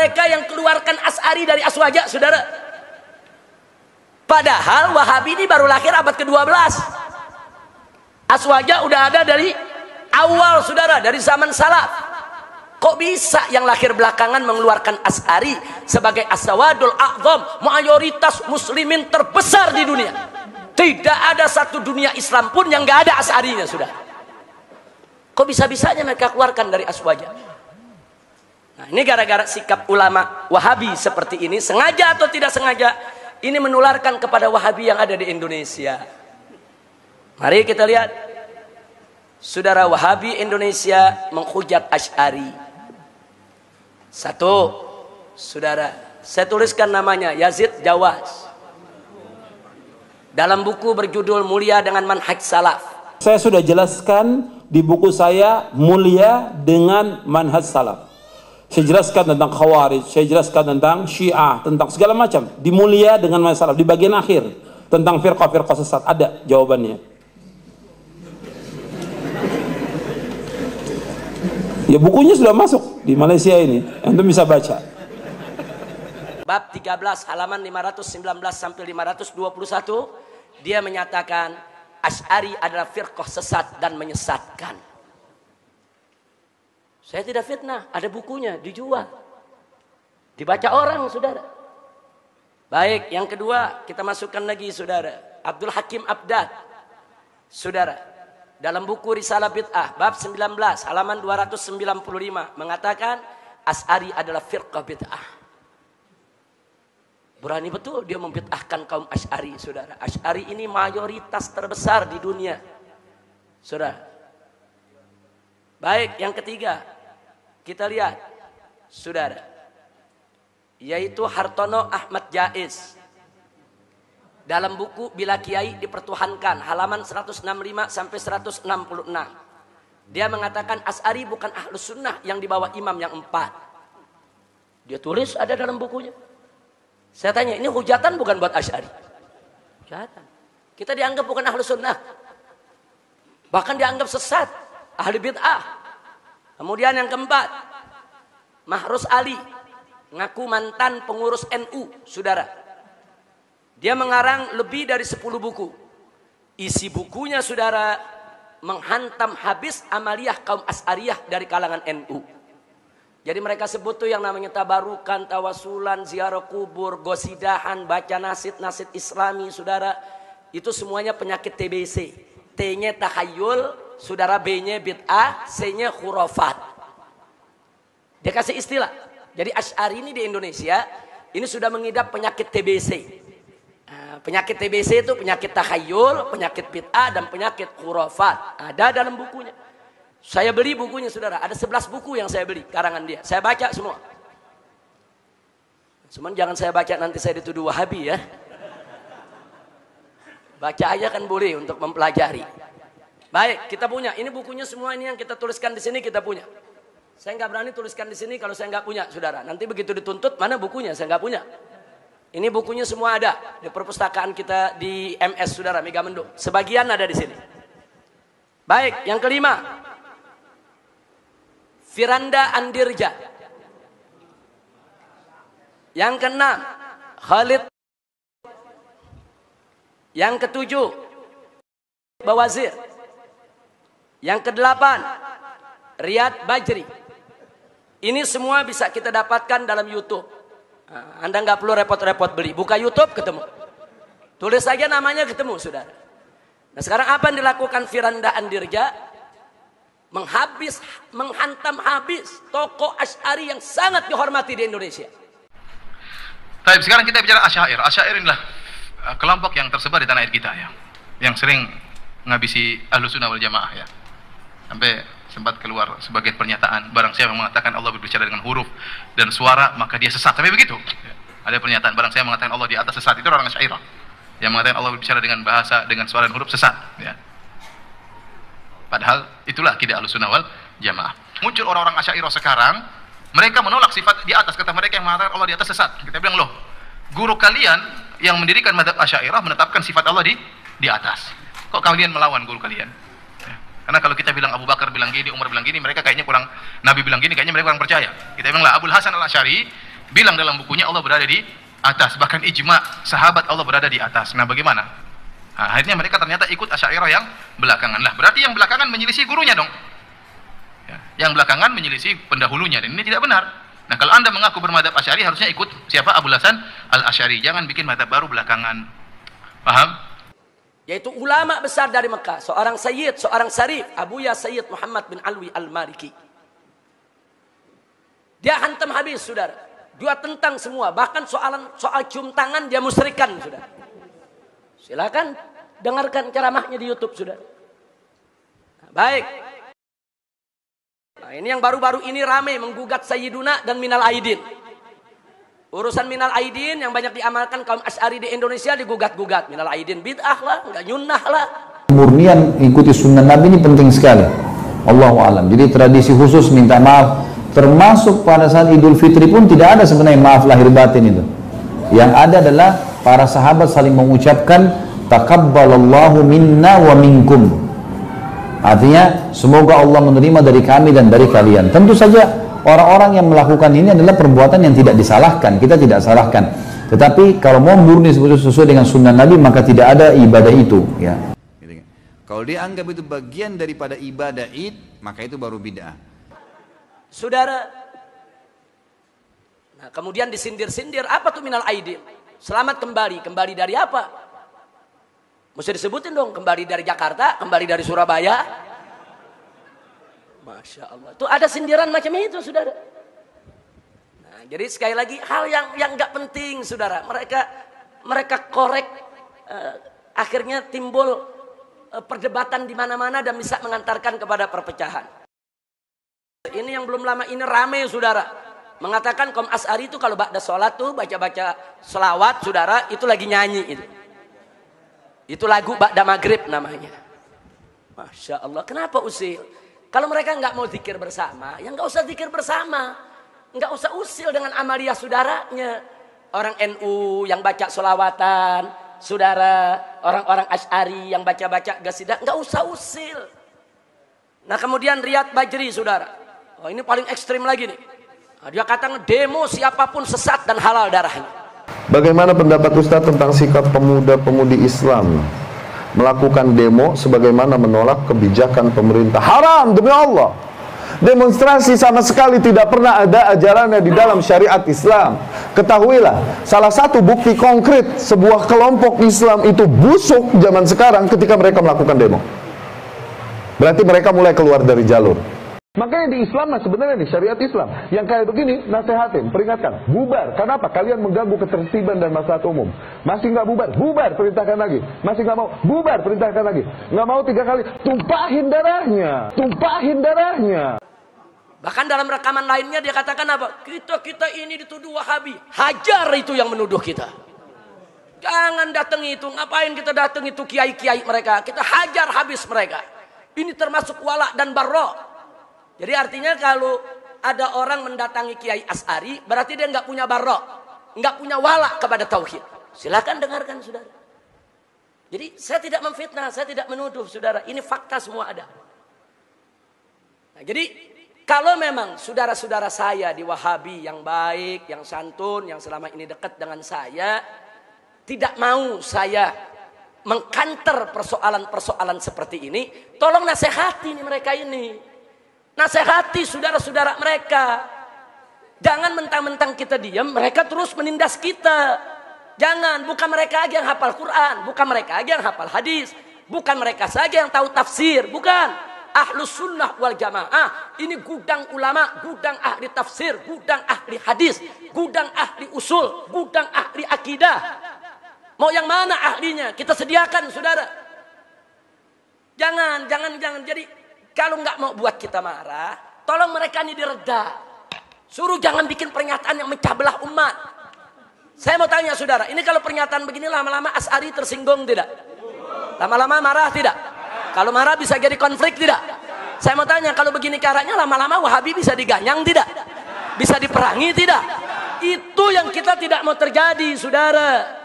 mereka yang keluarkan Asy'ari dari Aswaja, saudara. Padahal Wahabi ini baru lahir abad ke-12. Aswaja udah ada dari awal, saudara, dari zaman salaf. Kok bisa yang lahir belakangan mengeluarkan Asy'ari sebagai as-sawadul a'zam, mayoritas muslimin terbesar di dunia? Tidak ada satu dunia Islam pun yang gak ada Asy'arinya, saudara. Kok bisa-bisanya mereka keluarkan dari Aswaja? Nah, ini gara-gara sikap ulama Wahabi seperti ini, sengaja atau tidak sengaja, ini menularkan kepada Wahabi yang ada di Indonesia. Mari kita lihat. Saudara, Wahabi Indonesia menghujat Asy'ari. Satu, saudara, saya tuliskan namanya, Yazid Jawas. Dalam buku berjudul Mulia dengan Manhaj Salaf. Saya sudah jelaskan di buku saya Mulia dengan Manhaj Salaf. Saya jelaskan tentang Khawarij, saya jelaskan tentang Syiah, tentang segala macam. Di Mulia dengan Manhaj Salaf, di bagian akhir tentang firqah-firqah sesat ada jawabannya. Ya, bukunya sudah masuk di Malaysia ini, Anda bisa baca. Bab 13 halaman 519 sampai 521, dia menyatakan Asy'ari adalah firqah sesat dan menyesatkan. Saya tidak fitnah, ada bukunya, dijual, dibaca orang, saudara. Baik, yang kedua kita masukkan lagi, saudara, Abdul Hakim Abdad, saudara, dalam buku Risalah Bid'ah bab 19 halaman 295 mengatakan Asy'ari adalah firqah bid'ah. Berani betul dia membid'ahkan kaum Asy'ari, saudara. Asy'ari ini mayoritas terbesar di dunia, saudara. Baik, yang ketiga kita lihat, saudara, yaitu Hartono Ahmad Jaiz dalam buku Bila Kiai Dipertuhankan halaman 165 sampai 166. Dia mengatakan Asy'ari bukan ahlus sunnah yang dibawa imam yang 4. Dia tulis ada dalam bukunya. Saya tanya, ini hujatan bukan buat Asy'ari? Hujatan. Kita dianggap bukan ahlus sunnah, bahkan dianggap sesat, ahli bid'ah. Kemudian yang keempat, Mahrus Ali, ngaku mantan pengurus NU, saudara. Dia mengarang lebih dari 10 buku. Isi bukunya, saudara, menghantam habis amaliyah kaum Asy'ariyah dari kalangan NU. Jadi mereka sebut tuh yang namanya tabarukan, tawasulan, ziarah kubur, gosidahan, baca nasid islami, saudara. Itu semuanya penyakit TBC. T-nya takhayul, saudara, B-nya bid'ah, C-nya khurafat. Dia kasih istilah. Jadi Asy'ari ini di Indonesia ini sudah mengidap penyakit TBC. Nah, penyakit TBC itu penyakit takhayul, penyakit bid'ah, dan penyakit khurafat. Ada dalam bukunya. Saya beli bukunya, saudara. Ada 11 buku yang saya beli, karangan dia. Saya baca semua. Cuman jangan saya baca nanti saya dituduh Wahabi, ya. Baca aja kan boleh untuk mempelajari. Baik, kita punya. Ini bukunya semua, ini yang kita tuliskan di sini kita punya. Saya nggak berani tuliskan di sini kalau saya nggak punya, saudara. Nanti begitu dituntut, mana bukunya? Saya nggak punya. Ini bukunya semua ada di perpustakaan kita di MS, saudara, Megamendung. Sebagian ada di sini. Baik, yang kelima, Firanda Andirja. Yang keenam, Khalid. Yang ketujuh, Bawazir. Yang kedelapan, Riyad Bajri. Ini semua bisa kita dapatkan dalam YouTube. Anda nggak perlu repot-repot beli. Buka YouTube ketemu. Tulis saja namanya ketemu, saudara. Nah, sekarang apa yang dilakukan Firanda Andirja? Menghantam habis tokoh Asy'ari yang sangat dihormati di Indonesia. Baik, sekarang kita bicara Asy'ari. Asy'ari inilah kelompok yang tersebar di tanah air kita, ya, yang sering menghabisi Ahlussunnah wal Jamaah, ya. Sampai sempat keluar sebagai pernyataan, barang siapa mengatakan Allah berbicara dengan huruf dan suara maka dia sesat. Sampai begitu. Ya. Ada pernyataan, barang siapa mengatakan Allah di atas sesat, itu orang Asy'ari. Yang mengatakan Allah berbicara dengan bahasa, dengan suara dan huruf, sesat, ya. Padahal itulah akidah Ahlussunnah wal Jamaah. Muncul orang-orang Asy'ari sekarang, mereka menolak sifat di atas. Kata mereka yang mengatakan Allah di atas sesat. Kita bilang, loh, guru kalian yang mendirikan mazhab Asy'ariyah menetapkan sifat Allah di atas. Kok kalian melawan guru kalian? Ya. Karena kalau kita bilang Abu Bakar bilang gini, Umar bilang gini, mereka kayaknya kurang, Nabi bilang gini, kayaknya mereka kurang percaya. Kita bilang lah, Abul Hasan Al-Asy'ari bilang dalam bukunya Allah berada di atas, bahkan ijma sahabat Allah berada di atas. Nah, bagaimana? Nah, akhirnya mereka ternyata ikut Asy'ariyah yang belakangan. Lah, berarti yang belakangan menyelisih gurunya dong. Ya, yang belakangan menyelisih pendahulunya, dan ini tidak benar. Nah, kalau Anda mengaku bermadzhab Asy'ari, harusnya ikut siapa? Abul Hasan Al-Asy'ari. Jangan bikin madzhab baru belakangan. Paham? Yaitu ulama besar dari Mekah, seorang sayyid, seorang syarif, Abuya Sayyid Muhammad bin Alwi Al-Maliki. Dia hantam habis, saudara. Dia tentang semua, bahkan soal cium tangan dia musyrikan, saudara. Silakan dengarkan ceramahnya di YouTube, saudara. Nah, baik. Nah, ini yang baru-baru ini ramai menggugat Sayyiduna dan Minal Aidin. Urusan Minal Aidin yang banyak diamalkan kaum Asy'ari di Indonesia digugat-gugat. Minal Aidin bid'ah lah, enggak nyunnah lah. Murnian ikuti sunnah Nabi ini penting sekali. Allahu a'lam. Jadi tradisi khusus minta maaf, termasuk pada saat Idul Fitri pun tidak ada sebenarnya maaf lahir batin itu. Yang ada adalah para sahabat saling mengucapkan taqabbalallahu minna wa minkum. Artinya semoga Allah menerima dari kami dan dari kalian. Tentu saja orang-orang yang melakukan ini adalah perbuatan yang tidak disalahkan, kita tidak salahkan. Tetapi kalau mau murni sesuai dengan sunnah Nabi, maka tidak ada ibadah itu, ya. Kalau dia anggap itu bagian daripada ibadah Id, maka itu baru bid'ah. Saudara, nah kemudian disindir-sindir, apa tuh Minal Aidin? Selamat kembali dari apa? Mesti disebutin dong, kembali dari Jakarta, kembali dari Surabaya. Masya Allah, tuh ada sindiran macam itu, saudara. Nah, jadi sekali lagi hal yang nggak penting, saudara. Mereka korek, akhirnya timbul perdebatan di mana-mana dan bisa mengantarkan kepada perpecahan. Ini yang belum lama ini rame, saudara, mengatakan kaum Asy'ari itu kalau ba'da sholat tuh baca-baca selawat, saudara, itu lagi nyanyi itu lagu ba'da maghrib namanya. Masya Allah, kenapa usil? Kalau mereka nggak mau zikir bersama, ya nggak usah zikir bersama, nggak usah usil dengan amaliyah saudaranya. Orang NU yang baca selawatan, saudara, orang-orang Asy'ari yang baca-baca qasidah, nggak usah usil. Nah kemudian Riyad Bajri, saudara. Oh, ini paling ekstrim lagi nih. Nah, dia kata demo siapapun sesat dan halal darahnya. Bagaimana pendapat Ustadz tentang sikap pemuda-pemudi Islam melakukan demo sebagaimana menolak kebijakan pemerintah? Haram demi Allah. Demonstrasi sama sekali tidak pernah ada ajarannya di dalam syariat Islam. Ketahuilah, salah satu bukti konkret sebuah kelompok Islam itu busuk zaman sekarang ketika mereka melakukan demo. Berarti mereka mulai keluar dari jalur. Makanya di Islam, sebenarnya di syariat Islam yang kayak begini, nasehatin, peringatkan, bubar. Kenapa? Kalian mengganggu ketertiban dan maslahat umum. Masih nggak bubar? Bubar, perintahkan lagi. Masih nggak mau? Bubar, perintahkan lagi. Nggak mau 3 kali, tumpahin darahnya, tumpahin darahnya. Bahkan dalam rekaman lainnya dia katakan apa? Kita ini dituduh Wahabi. Hajar itu yang menuduh kita. Jangan datang itu. Ngapain kita datang itu kiai-kiai mereka? Kita hajar habis mereka. Ini termasuk wala dan barra. Jadi artinya kalau ada orang mendatangi Kiai Asy'ari, berarti dia nggak punya barra, nggak punya wala kepada tauhid. Silakan dengarkan, saudara. Jadi saya tidak memfitnah, saya tidak menuduh, saudara. Ini fakta semua ada. Nah, jadi kalau memang saudara-saudara saya di Wahabi yang baik, yang santun, yang selama ini dekat dengan saya, tidak mau saya mengkanter persoalan-persoalan seperti ini, tolong nasihati nih mereka ini. Nasihati saudara-saudara mereka. Jangan mentang-mentang kita diam, mereka terus menindas kita. Jangan, bukan mereka aja yang hafal Quran, bukan mereka aja yang hafal hadis, bukan mereka saja yang tahu tafsir, bukan. Ahlus sunnah wal jamaah, ini gudang ulama, gudang ahli tafsir, gudang ahli hadis, gudang ahli usul, gudang ahli akidah. Mau yang mana ahlinya? Kita sediakan, saudara. Jangan. Jadi kalau nggak mau buat kita marah, tolong mereka ini direda. Suruh jangan bikin pernyataan yang mecah belah umat. Saya mau tanya saudara, ini kalau pernyataan begini lama-lama Asy'ari tersinggung tidak? Lama-lama marah tidak? Kalau marah bisa jadi konflik tidak? Saya mau tanya, kalau begini caranya lama-lama Wahabi bisa diganyang tidak? Bisa diperangi tidak? Itu yang kita tidak mau terjadi, saudara.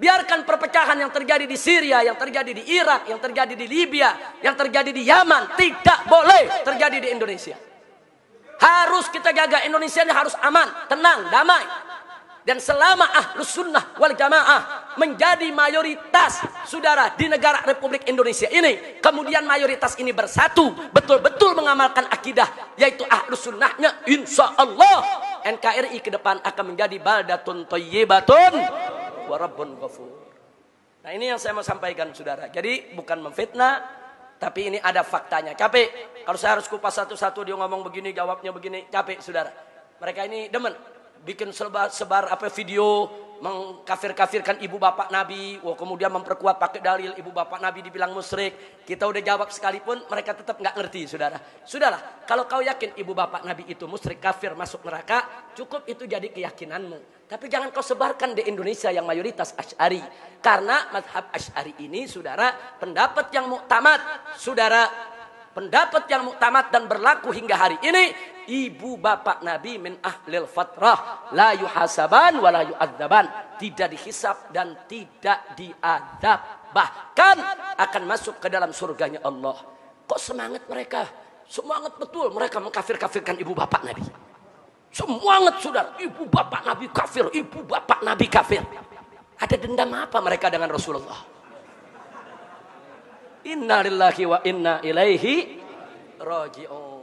Biarkan perpecahan yang terjadi di Syria, yang terjadi di Irak, yang terjadi di Libya, yang terjadi di Yaman, tidak boleh terjadi di Indonesia. Harus kita jaga Indonesia ini harus aman, tenang, damai. Dan selama Ahlus Sunnah wal Jamaah menjadi mayoritas, saudara, di negara Republik Indonesia ini, kemudian mayoritas ini bersatu, betul-betul mengamalkan akidah, yaitu Ahlus Sunnahnya, insya Allah NKRI ke depan akan menjadi baldatun thayyibatun wa rabbun ghafur. Nah, ini yang saya mau sampaikan, saudara. Jadi bukan memfitnah, tapi ini ada faktanya. Capek kalau saya harus kupas satu-satu, dia ngomong begini, jawabnya begini, capek, saudara. Mereka ini demen bikin sebar apa video mengkafir-kafirkan ibu bapak Nabi, kemudian memperkuat pakai dalil ibu bapak Nabi dibilang musyrik. Kita udah jawab sekalipun mereka tetap nggak ngerti, saudara. Sudahlah, kalau kau yakin ibu bapak Nabi itu musyrik, kafir, masuk neraka, cukup itu jadi keyakinanmu. Tapi jangan kau sebarkan di Indonesia yang mayoritas Asy'ari. Karena mazhab Asy'ari ini, saudara, pendapat yang muktamad, saudara, pendapat yang muktamad dan berlaku hingga hari ini, ibu bapak Nabi min ahlil fatrah, la yuhasaban wa la yu'adzaban, tidak dihisab dan tidak diadab, bahkan akan masuk ke dalam surganya Allah. Kok semangat mereka? Semangat betul mereka mengkafir-kafirkan ibu bapak Nabi. Semangat, saudara, ibu bapak Nabi kafir, ibu bapak Nabi kafir. Ada dendam apa mereka dengan Rasulullah? Inna lillahi wa inna ilaihi raji'un.